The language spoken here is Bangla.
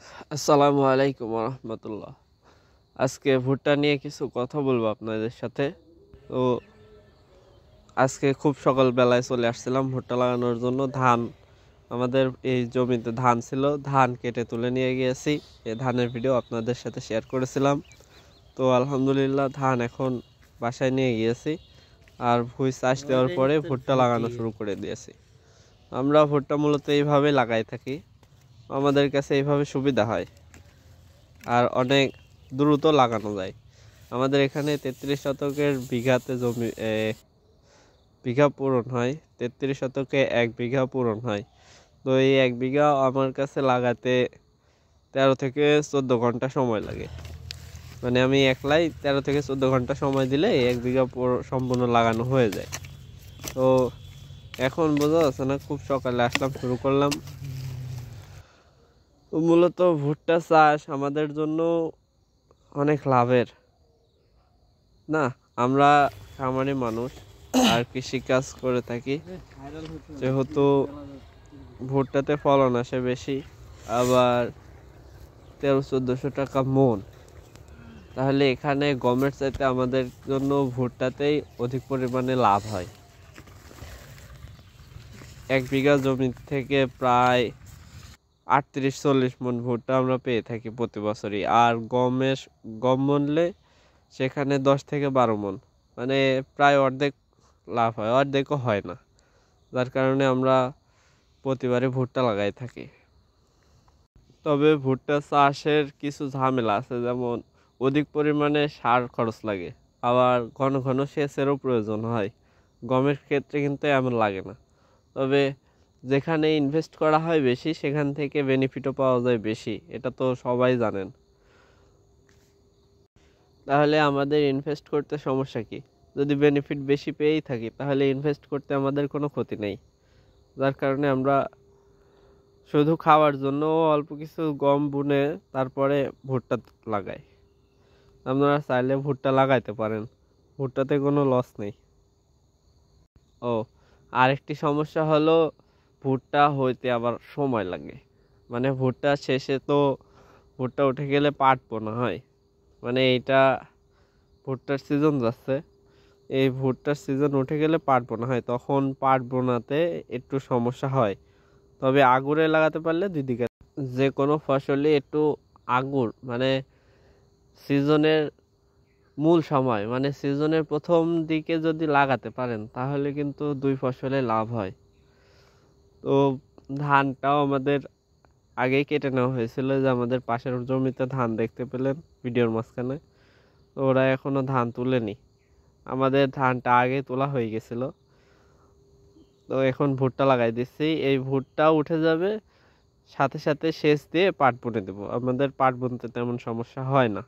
আসসালামু আলাইকুম রহমতুল্লাহ। আজকে ভুট্টা নিয়ে কিছু কথা বলবো আপনাদের সাথে। তো আজকে খুব সকালবেলায় চলে আসছিলাম ভুট্টা লাগানোর জন্য। আমাদের এই জমিতে ধান ছিল, ধান কেটে তুলে নিয়ে গিয়েছি। এই ধানের ভিডিও আপনাদের সাথে শেয়ার করেছিলাম। তো আলহামদুলিল্লাহ ধান এখন বাসায় নিয়ে গিয়েছি, আর ভুঁই চাষ দেওয়ার পরে ভুট্টা লাগানো শুরু করে দিয়েছি। আমরা ভুট্টা মূলত এইভাবে লাগাই থাকি, আমাদের কাছে এইভাবে সুবিধা হয় আর অনেক দ্রুত লাগানো যায়। আমাদের এখানে 33 শতকের বিঘাতে জমি বিঘা পূরণ হয়, 33 শতকে 1 বিঘা পূরণ হয়। তো এই 1 বিঘা আমার কাছে লাগাতে 13 থেকে 14 ঘন্টা সময় লাগে। মানে আমি একলাই 13 থেকে 14 ঘন্টা সময় দিলে 1 বিঘা সম্পূর্ণ লাগানো হয়ে যায়। তো এখন বোঝা যাচ্ছে না, খুব সকালে আসলাম, শুরু করলাম। তো মূলত ভুট্টা চাষ আমাদের জন্য অনেক লাভের না। আমরা খামারি মানুষ আর কৃষিকাজ করে থাকি, যেহেতু ভুট্টাতে ফলন আসে বেশি, আবার 1300-1400 টাকা মন। তাহলে এখানে গমের চাইতে আমাদের জন্য ভুট্টাতেই অধিক পরিমাণে লাভ হয়। 1 বিঘা জমি থেকে প্রায় 38-40 মন ভুট্টা আমরা পেয়ে থাকি প্রতি বছরই। আর গম মনলে সেখানে 10 থেকে 12 মন, মানে প্রায় অর্ধেক লাভ হয়, অর্ধেকও হয় না। যার কারণে আমরা প্রতিবারই ভুট্টা লাগাই থাকি। তবে ভুট্টা চাষের কিছু ঝামেলা আছে, যেমন অধিক পরিমাণে সার খরচ লাগে, আবার ঘন ঘন সেচেরও প্রয়োজন হয়। গমের ক্ষেত্রে কিন্তু এমন লাগে না। তবে যেখানে ইনভেস্ট করা হয় বেশি, সেখান থেকে বেনিফিটও পাওয়া যায় বেশি, এটা তো সবাই জানেন। তাহলে আমাদের ইনভেস্ট করতে সমস্যা কি? যদি বেনিফিট বেশি পেয়েই থাকি, তাহলে ইনভেস্ট করতে আমাদের কোনো ক্ষতি নেই। যার কারণে আমরা শুধু খাওয়ার জন্য অল্প কিছু গম বুনে তারপরে ভুট্টা লাগাই। আপনারা চাইলে ভুট্টা লাগাইতে পারেন, ভুট্টাতে কোনো লস নেই। ও আরেকটি সমস্যা হলো, ভুট্টা হইতে আবার সময় লাগে। মানে ভুট্টা শেষে তো ভুট্টা উঠে গেলে পাট বোনা হয়। মানে এইটা ভুট্টার সিজন যাচ্ছে, এই ভুট্টার সিজন উঠে গেলে পাট বোনা হয়, তখন পাট বোনাতে একটু সমস্যা হয়। তবে আগুরে লাগাতে পারলে দিদিকে যে কোনো ফসলই একটু আগুর মানে সিজনের মূল সময়, মানে সিজনের প্রথম দিকে যদি লাগাতে পারেন, তাহলে কিন্তু দুই ফসলে লাভ হয়। তো ধানটাও আমাদের আগেই কেটে নেওয়া হয়েছিল, যে আমাদের পাশের জমিতে ধান দেখতে পেলেন ভিডিওর মাঝখানে। তো ওরা এখনো ধান তুলেনি, আমাদের ধানটা আগে তোলা হয়ে গেছিল। তো এখন ভুট্টা লাগাই দিচ্ছি, এই ভুট্টা উঠে যাবে, সাথে সাথে সেচ দিয়ে পাট বুনে দেবো। আমাদের পাট বুনতে তেমন সমস্যা হয় না।